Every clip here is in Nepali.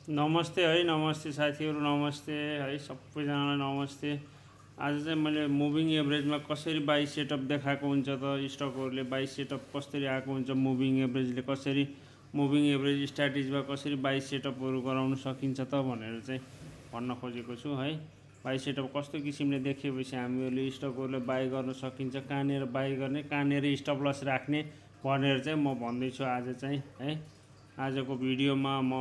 नमस्ते है, नमस्ते साथीहरू, नमस्ते है सबैजनालाई नमस्ते। आज चाहिँ मैले मुभिङ एभरेजमा कसरी बाई सेटअप देखाएको हुन्छ त स्टकहरूले बाई सेटअप कसरी आएको हुन्छ, मुभिङ एभरेजले कसरी मुभिङ एभरेज स्ट्राटेजीमा कसरी बाई सेटअपहरू गराउन सकिन्छ त भनेर चाहिँ भन्न खोजेको छु है। बाई सेटअप कस्तो किसिमले देखेपछि हामीहरूले स्टकहरूले बाई गर्न सकिन्छ, कहाँनिर बाई गर्ने, कहाँनिर स्टप लस राख्ने भनेर चाहिँ म भन्दैछु आज चाहिँ है। आजको भिडियोमा म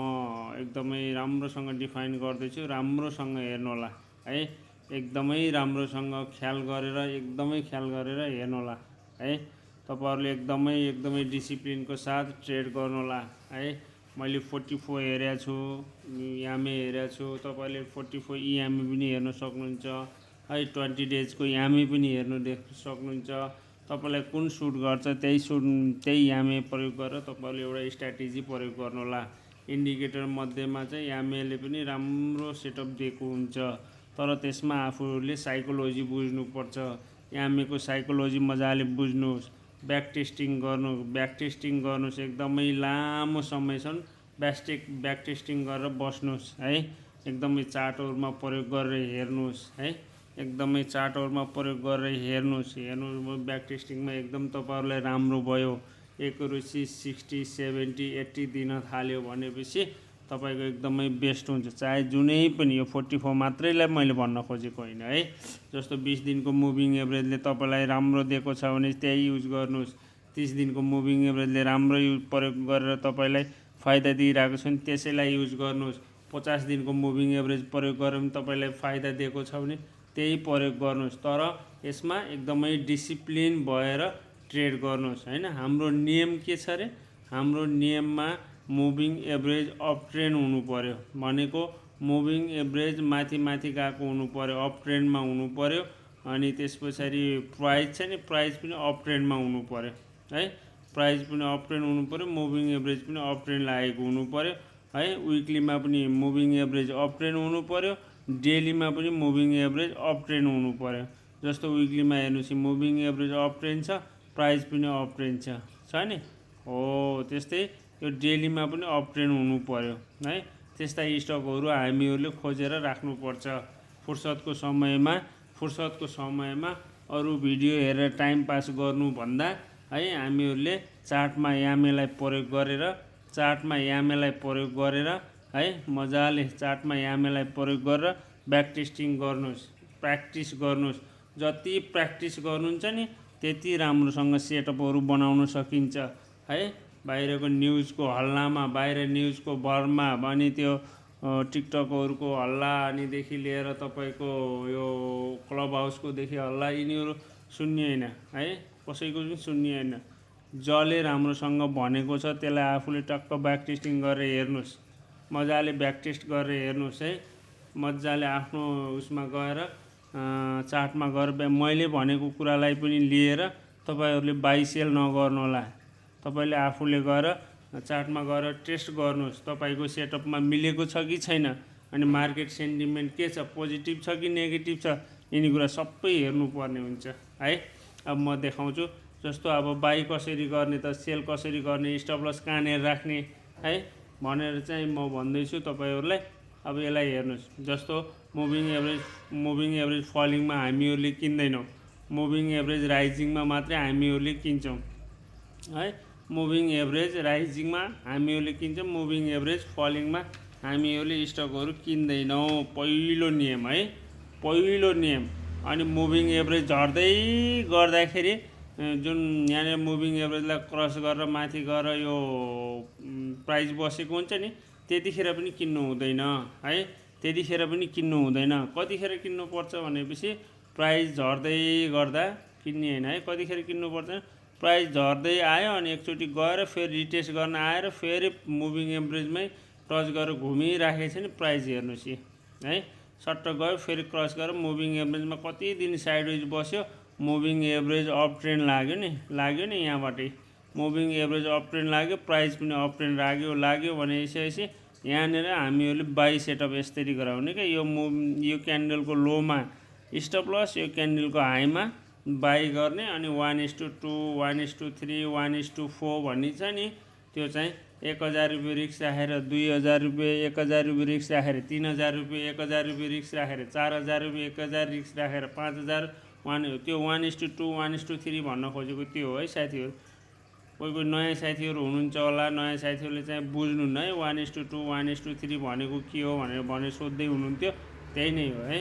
एकदमै राम्रोसँग डिफाइन गर्दैछु, राम्रोसँग हेर्नुहोला है, एकदमै राम्रोसँग ख्याल गरेर हेर्नुहोला है। तपाईहरुले एकदमै डिसिप्लिनको साथ ट्रेड गर्नुहोला है। मैले 44 हेरेको छु, यामे हेरेको छु, तपाईले 44 यामे पनि हेर्न सक्नुहुन्छ है, 20 डेजको यामे पनि सक्नुहुन्छ। तपाईलाई कुन सुट गर्छ त्यही यामे प्रयोग गरेर तपाईले एउटा स्ट्र्याटेजी प्रयोग गर्नुहोला। इन्डिकेटर मध्येमा चाहिँ यामेले पनि राम्रो सेटअप दिएको हुन्छ, तर त्यसमा आफूले साइकोलोजी बुझ्नुपर्छ। यामेको साइकोलोजी मजाले बुझ्नुहोस्, ब्याक टेस्टिङ गर्नुहोस्, एकदमै लामो समयसम्म ब्याक टेस्टिङ गरेर बस्नुहोस् है। एकदमै चार्टहरुमा प्रयोग गरेर हेर्नुहोस् है, एकदमै चार्टहरुमा प्रयोग गरेर हेर्नुहोस्। ब्याक टेस्टिङमा एकदम तपाईहरुलाई राम्रो भयो, एक्युरेसी 60, 70, 80 दिन थाल्यो भनेपछि तपाईको एकदमै बेस्ट हुन्छ। चाहे जुनै पनि, यो 44 मात्रैलाई मैले भन्न खोजेको होइन है। जस्तो 20 दिनको मुभिङ एभरेजले तपाईलाई राम्रो दिएको छ भने त्यही युज गर्नुहोस्। 30 दिनको मुभिङ एभरेजले राम्रो प्रयोग गरेर तपाईलाई फाइदा दिइरहेको छ भने त्यसैलाई युज गर्नुहोस्। 50 दिनको मुभिङ एभरेज प्रयोग गरेर पनि तपाईलाई फाइदा दिएको छ भने त्यही प्रयोग गर्नुहोस्, तर यसमा एकदमै डिसिप्लिन भएर ट्रेड गर्नुहोस् हैन। हाम्रो नियम के छ रे? हाम्रो नियममा मुभिङ एभरेज अप ट्रेन्ड हुनु पर्यो, भनेको मुभिङ एभरेज माथि गएको हुनु पर्यो, अप ट्रेन्डमा हुनु पर्यो। अनि त्यसपछि प्राइस छ नि, प्राइस पनि अप ट्रेन्डमा हुनु पर्यो है। प्राइस पनि अप ट्रेन्ड हुनु पर्यो, मुभिङ एभरेज पनि अप ट्रेन्ड लागेको हुनु पर्यो है। विकलीमा पनि मुभिङ एभरेज अप ट्रेन्ड हुनु पर्यो, डेलीमा पनि मुभिङ एभरेज अप ट्रेन्ड हुनु पर्यो। जस्तो विकलीमा हेर्नुहोस्, मुभिङ एभरेज अप ट्रेन्ड छ, प्राइस पनि अप ट्रेन्ड छ नि हो। त्यस्तै यो डेलीमा पनि अप ट्रेन्ड हुनु पर्यो है। त्यस्ता स्टकहरू हामीहरूले खोजेर राख्नुपर्छ। फुर्सदको समयमा अरू भिडियो हेरेर टाइम पास गर्नुभन्दा है, हामीहरूले चार्टमा यामेलाई प्रयोग गरेर है, मजाले चार्टमा यामेलाई प्रयोग गरेर ब्याक टेस्टिङ गर्नुहोस्, प्र्याक्टिस गर्नुहोस्। जति प्र्याक्टिस गर्नुहुन्छ नि त्यति राम्रोसँग सेटअपहरू बनाउन सकिन्छ है। बाहिरको न्युजको हल्लामा, बाहिर न्युजको भरमा, अनि त्यो टिकटकहरूको हल्ला अनिदेखि लिएर तपाईको यो क्लब हाउसकोदेखि हल्ला, यिनीहरू सुन्ने होइन है, कसैको पनि सुन्ने होइन। जसले राम्रोसँग भनेको छ त्यसलाई आफूले टक्क ब्याक टेस्टिङ गरेर हेर्नुहोस्, मजाले ब्याक टेस्ट गरेर हेर्नुहोस् है। मजाले आफ्नो उसमा गएर चार्टमा गएर मैले भनेको कुरालाई पनि लिएर तपाईहरुले बाई सेल नगर्नुहोला। तपाईले आफूले गएर चार्टमा गएर टेस्ट गर्नुहोस्, तपाईको सेटअपमा मिलेको छ कि छैन, अनि मार्केट सेन्टिमेन्ट के छ, पोजिटिभ छ कि नेगेटिभ छ, यिनी कुरा सबै हेर्नुपर्ने हुन्छ है। अब म देखाउँछु, जस्तो अब बाई कसरी गर्ने त, सेल कसरी गर्ने, स्टप लस कहाँनिर राख्ने है भनेर चाहिँ म भन्दैछु तपाईहरुलाई। अब यसलाई हेर्नुहोस्, जस्तो मुभिङ एभरेज फलिङमा हामीहरूले किन्दैनौँ, मुभिङ एभरेज राइजिङमा मात्रै हामीहरूले किन्छौँ है। मुभिङ एभरेज राइजिङमा हामीहरूले किन्छौँ, मुभिङ एभरेज फलिङमा हामीहरूले स्टकहरू किन्दैनौँ। पहिलो नियम है, पहिलो नियम। अनि मुभिङ एभरेज झर्दै गर्दाखेरि जुन यहाँनिर मुभिङ एभरेजलाई क्रस गरेर माथि गएर यो प्राइस बसेको हुन्छ नि, त्यतिखेर पनि किन्नु हुँदैन है, त्यतिखेर पनि किन्नु हुँदैन। कतिखेर किन्नुपर्छ भनेपछि प्राइस झर्दै गर्दा किन्ने होइन है। कतिखेर किन्नुपर्छ, प्राइस झर्दै आयो अनि एकचोटि गएर फेरि रिटेस्ट गर्न आएर फेरि मुभिङ एभरेजमै टच गरेर घुमिराखेको छ नि प्राइस, हेर्नुहोस् है, सट्ट गयो फेरि क्रस गरेर मुभिङ एभरेजमा कति दिन साइडवेज बस्यो, मुभिङ एभरेज अप ट्रेन्ड लाग्यो नि यहाँबाटै मुभिङ एभरेज अप ट्रेन्ड लाग्यो, प्राइस पनि अप ट्रेन्ड लाग्यो भनेपछि यहाँनिर हामीहरूले बाई सेटअप यसरी गराउने क्या। यो क्यान्डलको लोमा स्टप लस, यो क्यान्डलको हाईमा बाई गर्ने, अनि 1:2, 1:3, 1:4 भन्ने छ नि, त्यो चाहिँ 1000 रुपियाँ रिक्स राखेर 2000 रुपियाँ 1000 रुपियाँ रिक्स राखेर 3000 रुपियाँ 1000 रुपियाँ रिक्स राखेर 4000 रुपियाँ 1000 रिक्स राखेर 5000 त्यो 1:2 1:3 भन्न खोजेको त्यो हो है साथीहरू। कोही नयाँ साथीहरू हुनुहुन्छ होला, नयाँ साथीहरूले चाहिँ बुझ्नुहुन्न है 1:2 1:3 भनेको के हो भनेर सोध्दै हुनुहुन्थ्यो, त्यही नै हो है।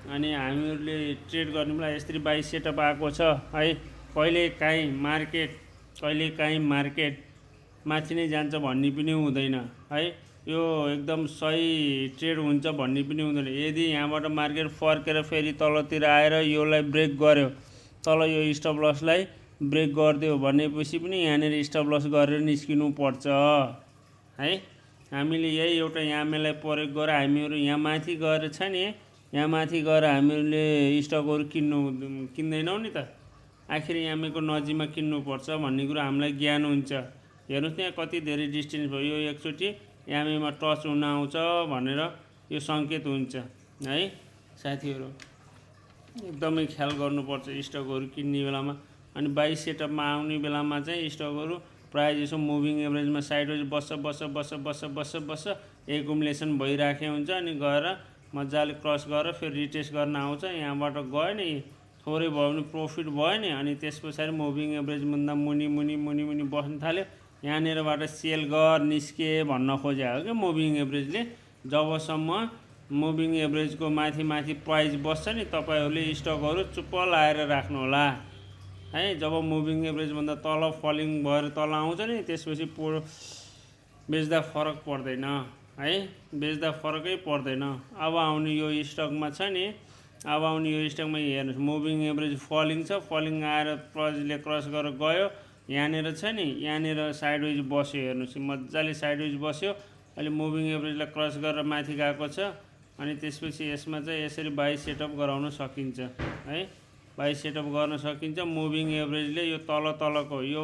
अनि हामीहरूले ट्रेड गर्ने बेला यसरी बाई सेटअप आएको छ है। कहिलेकाहीँ मार्केट माथि नै जान्छ भन्ने पनि हुँदैन है, यो एकदम सही ट्रेड हुन्छ भन्ने पनि हुँदैन। यदि यहाँबाट मार्केट फर्केर फेरि तलतिर आएर योलाई ब्रेक गर्यो, तल यो स्टप लसलाई ब्रेक गरिदियो भनेपछि पनि यहाँनिर स्टप लस गरेर निस्किनु पर्छ है। हामीले यही एउटा यामेलाई प्रयोग गरेर हामीहरू यहाँ माथि गएर छ नि, यहाँ माथि गएर हामीहरूले स्टकहरू किन्दैनौँ नि त, आखिर यामेको नजिकमा किन्नुपर्छ भन्ने कुरो हामीलाई ज्ञान हुन्छ। हेर्नुहोस् त्यहाँ कति धेरै डिस्टेन्स भयो, यो एकचोटि यामेमा टच हुन आउँछ भनेर यो सङ्केत हुन्छ है साथीहरू। एकदमै ख्याल गर्नुपर्छ स्टकहरू किन्ने बेलामा। अनि बाई सेटअपमा आउने बेलामा चाहिँ स्टकहरू प्रायः जसो मुभिङ एभरेजमा साइडवेज बस्छ एकुमुलेसन भइराखेको हुन्छ। अनि गएर मजाले क्रस गरेर फेरि रिटेस्ट गर्न आउँछ। यहाँबाट गयो नि, थोरै भयो भने प्रफिट भयो नि, अनि त्यस पछाडि मुभिङ एभरेजभन्दा मुनि बस्न थाल्यो। यहाँनिरबाट सेल गर निस्के भन्न खोजेको हो कि मुभिङ एभरेजले। जबसम्म मुभिङ एभरेजको माथि प्राइस बस्छ नि, तपाईँहरूले स्टकहरू चुप्प लाएर राख्नु होला है। जब मुभिङ एभरेजभन्दा तल फलिङ भएर तल आउँछ नि, त्यसपछि बेच्दा फरक पर्दैन है, बेच्दा फरकै पर्दैन। अब आउने यो स्टकमा छ नि, अब आउने यो स्टकमा हेर्नुहोस् मुभिङ एभरेज फलिङ छ, फलिङ आएर प्राइसले क्रस गरेर गयो। यहाँनिर छ नि, यहाँनिर साइडवेज बस्यो, हेर्नुहोस् मजाले साइडवेज बस्यो। अहिले मुभिङ एभरेजलाई क्रस गरेर माथि गएको छ। अनि त्यसपछि यसमा चाहिँ यसरी बाई सेटअप गराउन सकिन्छ है, बाई सेटअप गर्न सकिन्छ। मुभिङ एभरेजले यो तलको यो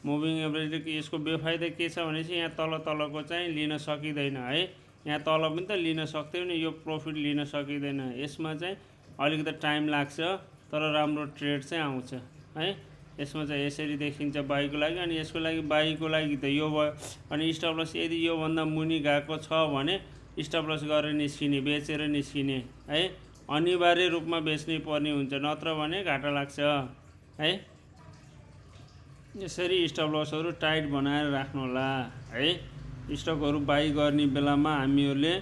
मुभिङ एभरेजले यसको बेफाइदा के छ भनेपछि यहाँ तलको चाहिँ लिन सकिँदैन है। यहाँ तल पनि त लिन सक्थ्यो नि, यो प्रफिट लिन सकिँदैन। यसमा चाहिँ अलिकति टाइम लाग्छ, तर राम्रो ट्रेड चाहिँ आउँछ है। यसमा चाहिँ यसरी देखिन्छ बाईको लागि। अनि यसको लागि बाईको लागि त यो भयो। अनि स्टप लस यदि योभन्दा मुनि गएको छ भने स्टप लस गरेर निस्किने, बेचेर निस्किने है, अनिवार्य रूपमा बेच्नै पर्ने हुन्छ, नत्र भने घाटा लाग्छ है। यसरी स्टप लसहरू टाइट बनाएर राख्नु होला है। स्टकहरू बाई गर्ने बेलामा हामीहरूले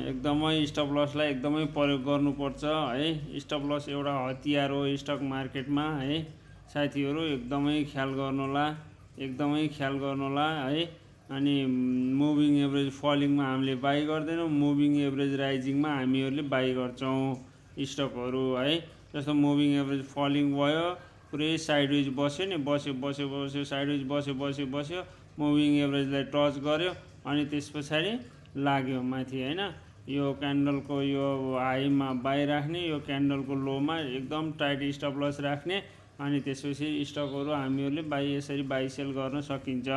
एकदमै स्टप लसलाई एकदमै प्रयोग गर्नुपर्छ है। स्टप लस एउटा हतियार हो स्टक मार्केटमा है साथीहरू, एकदमै ख्याल गर्नुहोला, एकदमै ख्याल गर्नुहोला है। अनि मुभिङ एभरेज फलिङमा हामीले बाई गर्दैनौँ, मुभिङ एभरेज राइजिङमा हामीहरूले बाई गर्छौँ स्टकहरू है। जस्तो मुभिङ एभरेज फलिङ भयो, पुरै साइडवेज बस्यो नि, बस्यो साइडवेज बस्यो, मुभिङ एभरेजलाई टच गर्यो, अनि त्यस पछाडि लाग्यो माथि होइन। यो क्यान्डलको यो हाईमा बाई राख्ने, यो क्यान्डलको लोमा एकदम टाइट स्टप लस राख्ने। अनि त्यसपछि स्टकहरू हामीहरूले यसरी बाई सेल गर्न सकिन्छ।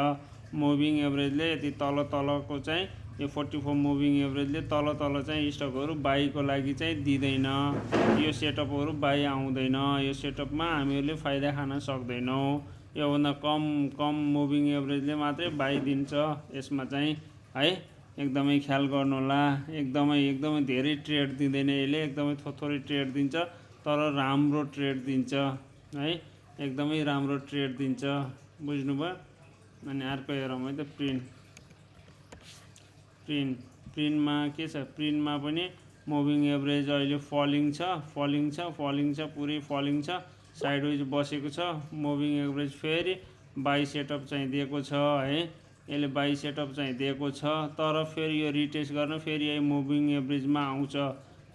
मुभिङ एभरेजले यति तलको चाहिँ यो 44 मुभिङ एभरेजले तल चाहिँ स्टकहरू बाईको लागि चाहिँ दिँदैन। यो सेटअपहरू बाई आउँदैन, यो सेटअपमा हामीहरूले फाइदा खान सक्दैनौँ। योभन्दा कम मुभिङ एभरेजले मात्रै बाई दिन्छ यसमा चाहिँ है। एकदमै ख्याल गर्नुहोला, एकदमै धेरै ट्रेड दिँदैन यसले, एकदमै थोरै ट्रेड दिन्छ, तर राम्रो ट्रेड दिन्छ है, एकदमै राम्रो ट्रेड दिन्छ, बुझ्नुभयो। अनि अर्को हेरौँ है त, प्रिन्टमा के छ, प्रिन्टमा पनि मुभिङ एभरेज अहिले फलिङ छ, पुरै फलिङ छ, साइडवेज बसेको छ। मुभिङ एभरेज फेरि बाई सेटअप चाहिँ दिएको छ है, यसले बाई सेटअप चाहिँ दिएको छ, तर फेरि यो रिटेस्ट गर्न फेरि यही मुभिङ एभरेजमा आउँछ,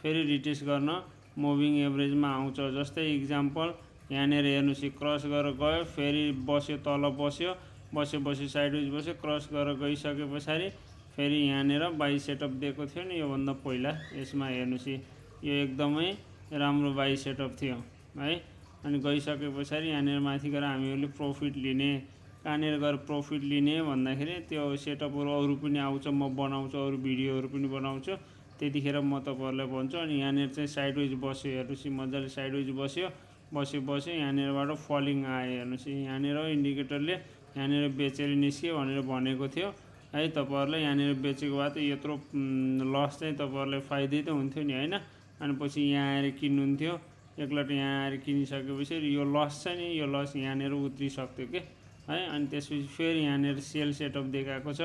फेरि रिटेस्ट गर्न मुभिङ एभरेजमा आउँछ। जस्तै इक्जाम्पल यहाँनिर हेर्नुहोस्, क्रस गरेर गयो, फेरि बस्यो, तल बस्यो साइडवेज बस्यो, क्रस गरेर गइसके पछाडि फेरि यहाँनिर बाई सेटअप दिएको थियो नि योभन्दा पहिला। यसमा हेर्नुहोस् यो एकदमै राम्रो बाई सेटअप थियो है। अनि गइसके पछाडि यहाँनिर माथि गएर हामीहरूले प्रफिट लिने, कहाँनिर गएर प्रफिट लिने भन्दाखेरि त्यो सेटअपहरू अरू पनि आउँछ, म बनाउँछु, अरू भिडियोहरू पनि बनाउँछु, त्यतिखेर म तपाईँहरूलाई भन्छु। अनि यहाँनिर चाहिँ साइडवेज बस्यो, हेर्नुहोस् मजाले साइडवेज बस्यो, बस्यो यहाँनिरबाट फलिङ आयो हेर्नुहोस् यहाँनिर इन्डिकेटरले यहाँनिर बेचेर निस्क्यो भनेर भनेको थियो है। तपाईहरुले यहाँनिर बेचेको भए त यत्रो लस चाहिँ तपाईहरुलाई फाइदै त हुन्थ्यो नि हैन। अनि पछि यहाँ आएर किन्नुहुन्थ्यो एकलट यहाँ आएर किनिसकेपछि यो लस छ नि यो लस यहाँनिर उत्रिसक्थ्यो के है। अनि त्यसपछि फेरि यहाँनिर सेल सेटअप देखाएको छ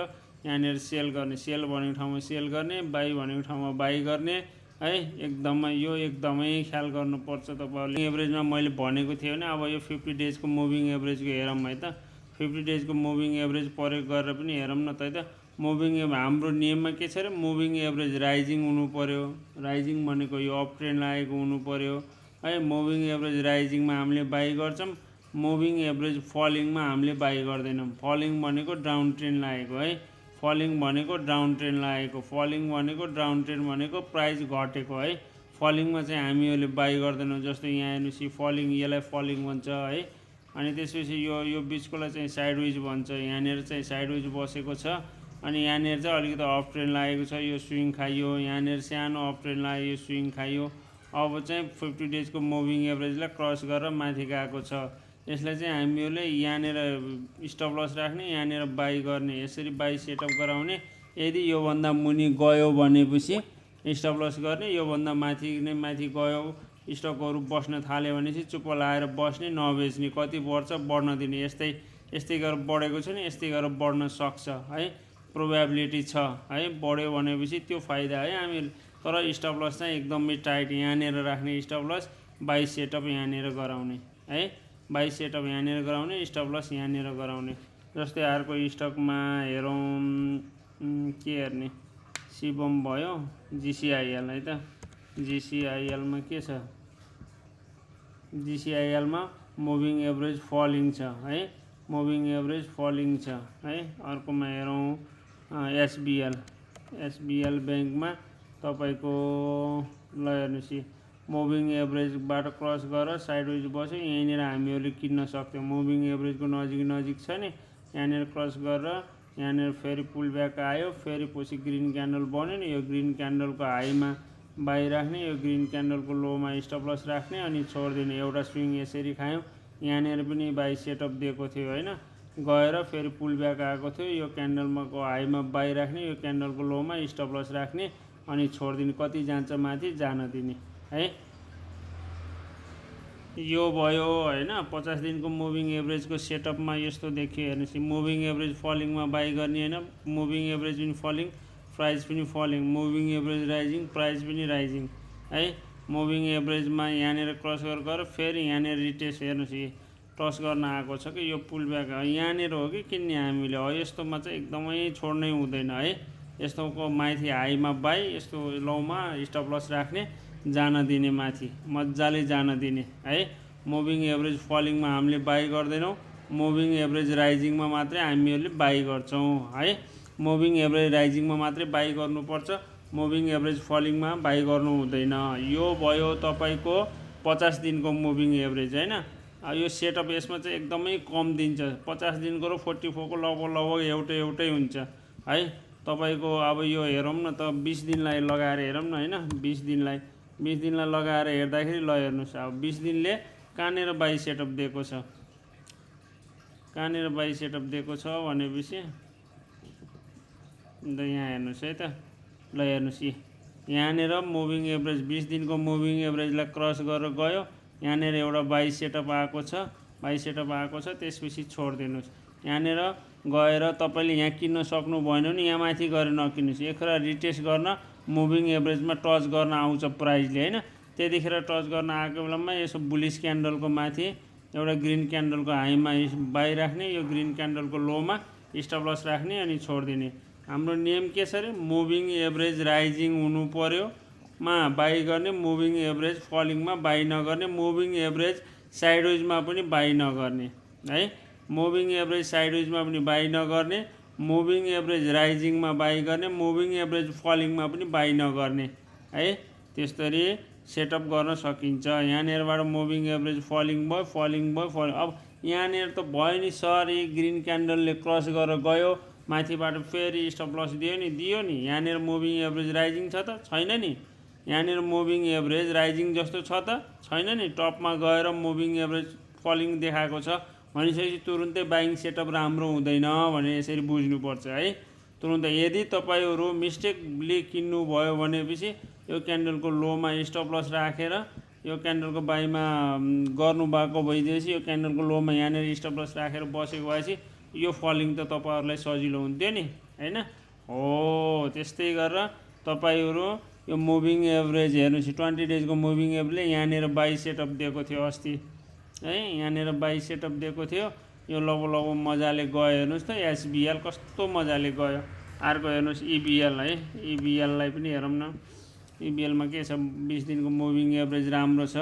यहाँनिर सेल गर्ने सेल भनेको ठाउँमा सेल गर्ने बाई भनेको ठाउँमा बाई गर्ने है। एकदमै ख्याल गर्नुपर्छ तपाईहरुले। एभरेजमा मैले भनेको थिएँ भने अब यो 50 डेजको मुभिङ एभरेजको हेरौँ है त। 50 डेजको मुभिङ एभरेज प्रयोग गरेर पनि हेरौँ न त है त। मुभिङ हाम्रो नियममा के छ अरे मुभिङ एभरेज राइजिङ हुनु पर्यो। राइजिङ भनेको यो अप ट्रेन्ड लागेको हुनु पर्यो है। मुभिङ एभरेज राइजिङमा हामीले बाई गर्छौँ मुभिङ एभरेज फलिङमा हामीले बाई गर्दैनौँ। फलिङ भनेको डाउन ट्रेन्ड लागेको है। फलिङ भनेको डाउन ट्रेन्ड लागेको फलिङ भनेको डाउन ट्रेन्ड भनेको प्राइस घटेको है। फलिङमा चाहिँ हामीहरूले बाई गर्दैनौँ। जस्तो यहाँ हेर्नुहोस् फलिङ यसलाई फलिङ भन्छ है। अनि त्यसपछि यो बिचकोलाई चाहिँ साइडवेज भन्छ। यहाँनिर चाहिँ साइडवेज बसेको छ अनि यहाँनिर चाहिँ अलिकति अप ट्रेन्ड लागेको छ यो स्विङ खाइयो यहाँनिर सानो अप ट्रेन्ड लाग्यो यो स्विङ खाइयो। अब चाहिँ 50 डेजको मुभिङ एभरेजलाई क्रस गरेर माथि गएको छ। यसलाई चाहिँ हामीहरूले यहाँनिर स्टप लस राख्ने यहाँनिर बाई गर्ने यसरी बाई सेटअप गराउने। यदि योभन्दा मुनि गयो भनेपछि स्टप लस गर्ने योभन्दा माथि नै माथि गयो स्टकहरू बस्न थाल्यो भनेपछि चुप्प लाएर बस्ने नबेच्ने कति बढ्छ बढ्न दिने। यस्तै गरेर बढेको छ नि यस्तै गरेर बढ्न सक्छ है। प्रोबेबिलिटी छ है बढ्यो भनेपछि त्यो फाइदा है हामी। तर स्टप लस चाहिँ एकदमै टाइट यहाँनिर राख्ने स्टप लस बाई सेटअप यहाँनिर गराउने है। बाई सेटअप यहाँनिर गराउने स्टप लस यहाँनिर गराउने। जस्तै अर्को स्टकमा हेरौँ के हेर्ने सिबम भयो जिसिआइएल है त। जिसिआइएलमा के छ जिसिआइएलमा मुभिङ एभरेज फलिङ छ है। मुभिङ एभरेज फलिङ छ है। अर्कोमा हेरौँ एसबिएल ब्याङ्कमा तपाईको ल हेर्नुहोस् मुभिङ एभरेजबाट क्रस गरेर साइडवेज बस्यो यहीँनिर हामीहरूले किन्न सक्थ्यौँ। मुभिङ एभरेजको नजिक छ नि यहाँनिर क्रस गरेर यहाँनिर फेरि पुल ब्याक आयो फेरि पछि ग्रिन क्यान्डल बन्यो नि यो ग्रिन क्यान्डलको हाईमा बाई राख्ने यो ग्रिन क्यान्डलको लोमा स्टप लस राख्ने अनि छोडिदिने। एउटा स्विङ यसरी खायौँ यहाँनिर पनि बाई सेटअप दिएको थियो हैन। गएर फेरि पुल ब्याक आएको थियो यो क्यान्डलमाको हाईमा बाई राख्ने यो क्यान्डलको लोमा स्टप लस राख्ने अनि छोडिदिने। कति जान्छ माथि जान दिने है। यो भयो हैन 50 दिनको मुभिङ एभरेजको सेटअपमा यस्तो देखियो हेर्नुहोस् मुभिङ एभरेज फलिङमा बाई गर्ने हैन। मुभिङ एभरेज पनि फलिङ प्राइस पनि falling moving average rising price पनि राइजिङ है। मुभिङ एभरेजमा यहाँनिर क्रस गरेर फेरि यहाँनिर रिटेस्ट हेर्नुहोस् टस गर्न आएको छ कि यो पुल ब्याक यहाँनिर हो कि किन्ने हामीले हो। यस्तोमा चाहिँ एकदमै छोड्नै हुँदैन है। यस्तोको माथि हाईमा बाई यस्तो लोमा स्टप लस राख्ने जान दिने माथि मजाले जान दिने है। मुभिङ एभरेज फलिङमा हामीले बाई गर्दैनौँ मुभिङ एभरेज राइजिङमा मात्रै हामीहरूले बाई गर्छौँ है। मुभिङ एभरेज राइजिङमा मात्रै बाई गर्नुपर्छ मुभिङ एभरेज फलिङमा बाई गर्नु हुँदैन। यो भयो तपाईको 50 दिनको मुभिङ एभरेज हैन। यो सेटअप यसमा चाहिँ एकदमै कम दिन्छ 50 दिनको र 44 को लगभग एउटै हुन्छ है। तपाईको अब यो हेरौँ न त 20 दिनलाई लगाएर हेरौँ न हैन। 20 दिनलाई लगाएर हेर्दाखेरि ल हेर्नुहोस् अब 20 दिनले कहाँनिर बाई सेटअप दिएको छ भनेपछि अन्त यहाँ हेर्नुहोस् है त। ल हेर्नुहोस् यहाँनिर मुभिङ एभरेज 20 दिनको मुभिङ एभरेजलाई क्रस गरेर गयो यहाँनिर एउटा बाई सेटअप आएको छ त्यसपछि छोडिदिनुहोस्। यहाँनिर गएर तपाईले यहाँ किन्न सक्नु भएन भने यहाँ माथि गएर नकिन्नुहोस्। एकखेर रिटेस्ट गर्न मुभिङ एभरेजमा टच गर्न आउँछ प्राइसले हैन। त्यतिखेर टच गर्न आएको बेलामा यसो बुलिस क्यान्डलको माथि एउटा ग्रिन क्यान्डलको हाईमा बाई राख्ने यो ग्रिन क्यान्डलको लोमा स्टप लस राख्ने अनि छोडिदिने। हाम्रो नियम के छ अरे मुभिङ एभरेज राइजिङ हुनु पर्यो मा बाई गर्ने मुभिङ एभरेज फलिङमा बाई नगर्ने मुभिङ एभरेज साइडवेजमा पनि बाई नगर्ने है। मुभिङ एभरेज साइडवेजमा पनि बाई नगर्ने मुभिङ एभरेज राइजिङमा बाई गर्ने मुभिङ एभरेज फलिङमा पनि बाई नगर्ने है। त्यसरी सेटअप गर्न सकिन्छ। यहाँनिरबाट मुभिङ एभरेज फलिङ भयो अब यहाँनिर त भयो नि सर ग्रिन क्यान्डलले क्रस गरेर गयो माथिबाट फेरि स्टप लस दियो नि यहाँनिर मुभिङ एभरेज राइजिङ छ त छैन नि यहाँनिर मुभिङ एभरेज राइजिङ जस्तो छ त छैन नि, टपमा गएर मुभिङ एभरेज फलिङ देखाएको छ भनेपछि तुरुन्तै बाइङ सेटअप राम्रो हुँदैन भने यसरी बुझ्नुपर्छ है। तुरुन्तै यदि तपाईहरू मिस्टेकले किन्नुभयो भनेपछि यो क्यान्डलको लोमा स्टप लस राखेर यो क्यान्डलको बाईमा गर्नुभएको भइदिएपछि यो क्यान्डलको लोमा यहाँनिर स्टप लस राखेर बसेको भएपछि यो फलिङ त तपाईहरूलाई सजिलो हुन्थ्यो नि हैन। हो त्यस्तै गरेर तपाईहरू यो मुभिङ एभरेज हेर्नुहोस्, 20 डेजको मुभिङ एभरेजले यहाँनिर बाई सेटअप दिएको थियो अस्ति है, यहाँनिर बाई सेटअप दिएको थियो। यो लगभग लगभग मजाले गयो हेर्नुहोस् त, एसबिएल कस्तो मजाले गयो। अर्को हेर्नुहोस् इबिएल है, इबिएललाई पनि हेरौँ न। इबिएलमा के छ, 20 दिनको मुभिङ एभरेज राम्रो छ,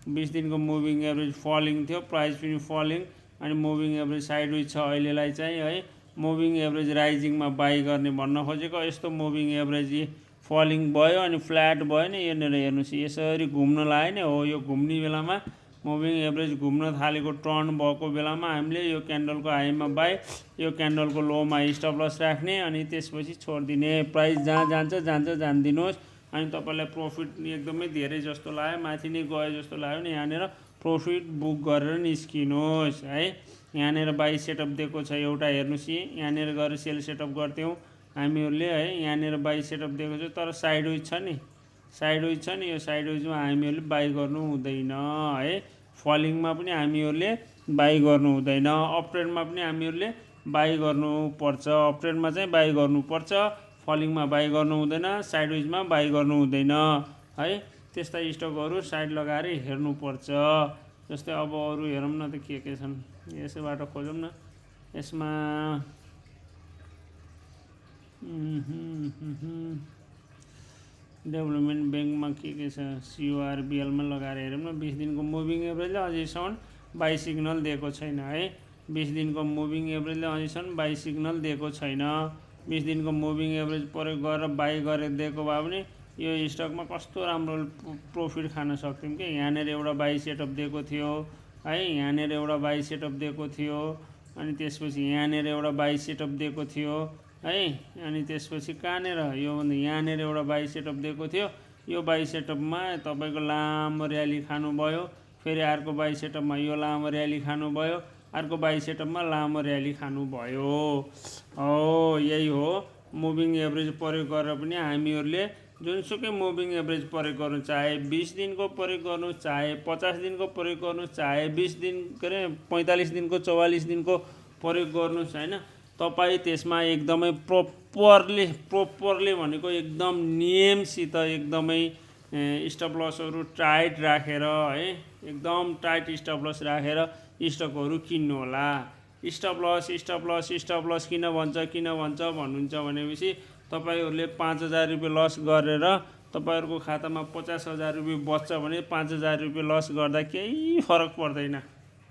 20 दिनको मुभिङ एभरेज फलिङ थियो, प्राइस पनि फलिङ अनि मुभिङ एभरेज साइडवेज छ अहिलेलाई चाहिँ है। मुभिङ एभरेज राइजिङमा बाई गर्ने भन्न खोजेको। यस्तो मुभिङ एभरेज फलिङ भयो अनि फ्ल्याट भयो नि, यहाँनिर हेर्नुहोस् यसरी घुम्न लाग्यो नि। हो यो घुम्ने बेलामा मुभिङ एभरेज घुम्न थालेको टर्न भएको बेलामा हामीले यो क्यान्डलको हाईमा बाई, यो क्यान्डलको लोमा स्टप लस राख्ने अनि त्यसपछि छोडिदिने। प्राइस जहाँ जान्छ जान्छ जानिदिनुहोस् अनि तपाईँलाई प्रफिट एकदमै धेरै जस्तो लाग्यो, माथि नै गयो जस्तो लाग्यो नि यहाँनिर प्रफिट बुक गरेर निस्किनुहोस् है। यहाँनिर बाई सेटअप दिएको छ एउटा हेर्नुहोस्, यहाँनिर गएर सेल सेटअप गर्थ्यौँ हामीहरूले है। यहाँनिर बाई सेटअप दिएको छ तर साइडवेज छ नि, साइडवेज छ नि, यो साइडवेजमा हामीहरूले बाई गर्नु हुँदैन है। फलिङमा पनि हामीहरूले बाई गर्नु हुँदैन, अपट्रेन्डमा पनि हामीहरूले बाई गर्नुपर्छ। अपट्रेन्डमा चाहिँ बाई गर्नुपर्छ, फलिङमा बाई गर्नु हुँदैन, साइडवेजमा बाई गर्नु हुँदैन है। त्यस्ता स्टकहरू साइड लगाएर हेर्नुपर्छ। जस्तै अब अरू हेरौँ न त के छन्, यसैबाट खोजौँ न। यसमा डेभलपमेन्ट ब्याङ्कमा के छ, सिओआरबिएलमा लगाएर हेरौँ न। 20 दिनको मुभिङ एभरेजले अझैसम्म बाई सिग्नल दिएको छैन है। 20 दिनको मुभिङ एभरेजले अझैसम्म बाई सिग्नल दिएको छैन। 20 दिनको मुभिङ एभरेज प्रयोग गरेर बाई गरेर दिएको भए पनि यो स्टकमा कस्तो राम्रो प्रफिट खान सक्थ्यौँ कि। यहाँनिर एउटा बाई सेटअप दिएको थियो है, यहाँनिर एउटा बाई सेटअप दिएको थियो अनि त्यसपछि यहाँनिर एउटा बाई सेटअप दिएको थियो है। अनि त्यसपछि कहाँनिर यो यहाँनिर एउटा बाई सेटअप दिएको थियो। यो बाई सेटअपमा तपाईँको लामो र्याली खानुभयो, फेरि अर्को बाई सेटअपमा यो लामो र्याली खानुभयो, अर्को बाई सेटअपमा लामो र्याली खानुभयो। हो यही हो मुभिङ एभरेज प्रयोग गरेर पनि हामीहरूले जुनसुकै मुभिङ एभरेज प्रयोग गर्नु, चाहे 20 दिनको प्रयोग गर्नु, चाहे 50 दिनको प्रयोग गर्नु, चाहे 20 दिन के अरे 45 दिनको 44 दिनको प्रयोग गर्नुहोस् हैन। तपाईँ त्यसमा एकदमै प्रोपरली भनेको एकदम नियमसित एकदमै स्टप लसहरू टाइट राखेर है, एकदम टाइट स्टप लस राखेर स्टकहरू किन्नु होला। स्टप लस किन भन्छ भन्नुहुन्छ भनेपछि तपाईहरूले 5000 रुपियाँ लस गरेर तपाईहरूको खातामा 50,000 रुपियाँ बच्छ भने 5000 रुपियाँ लस गर्दा केही फरक पर्दैन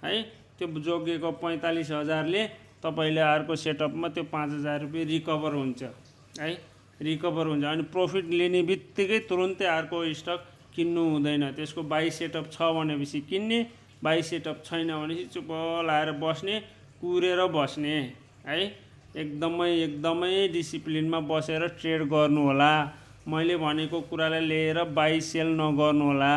है। त्यो जोगिएको 45,000ले तपाईँले अर्को सेटअपमा त्यो 5000 रुपियाँ रिकभर हुन्छ है, रिकभर हुन्छ। अनि प्रफिट लिने बित्तिकै तुरुन्तै अर्को स्टक किन्नु हुँदैन। त्यसको बाई सेटअप छ भनेपछि किन्ने, बाई सेटअप छैन भनेपछि चुप लाएर बस्ने, कुरेर बस्ने है। एकदमै डिसिप्लिनमा बसेर ट्रेड गर्नु होला। मैले भनेको कुरालाई लिएर बाई सेल नगर्नु होला।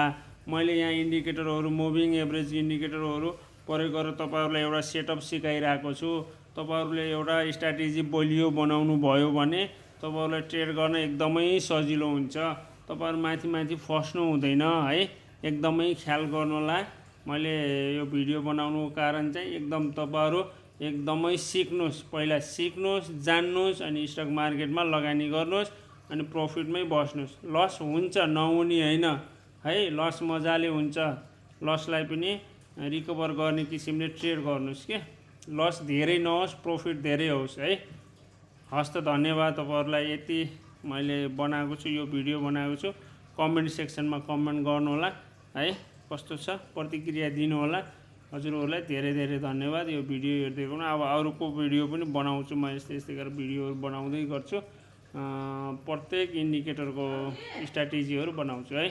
मैले यहाँ इन्डिकेटरहरू, मुभिङ एभरेज इन्डिकेटरहरू प्रयोग गरेर तपाईहरूलाई एउटा सेटअप सिकाइरहेको छु। तपाईहरूले एउटा स्ट्र्याटेजी बलियो बनाउनु भयो भने तपाईहरूलाई ट्रेड गर्न एकदमै सजिलो हुन्छ। तपाईहरू माथि फस्नु हुँदैन है, एकदमै ख्याल गर्नु होला। मैले यो भिडियो बनाउनुको कारण चाहिँ एकदम तपाईहरू एकदमै सिक्नुहोस्, पहिला सिक्नुहोस्, जान्नुहोस् अनि स्टक मार्केटमा लगानी गर्नुहोस् अनि प्रफिटमै बस्नुहोस्। लस हुन्छ नहुने होइन है, लस मजाले हुन्छ। लसलाई पनि रिकभर गर्ने किसिमले ट्रेड गर्नुहोस् के, लस धेरै नहोस्, प्रफिट धेरै होस् है। हस्त धन्यवाद। तपाईँहरूलाई यति मैले बनाएको छु, यो भिडियो बनाएको छु। कमेन्ट सेक्सनमा कमेन्ट गर्नु होला है, कस्तो छ प्रतिक्रिया दिनु होला। हजुरहरूलाई धेरै धन्यवाद यो भिडियो हेर्दैको। अब अरूको भिडियो पनि बनाउँछु म, यस्तै गरेर भिडियोहरू बनाउँदै गर्छु। प्रत्येक इन्डिकेटरको स्ट्र्याटेजीहरू बनाउँछु है।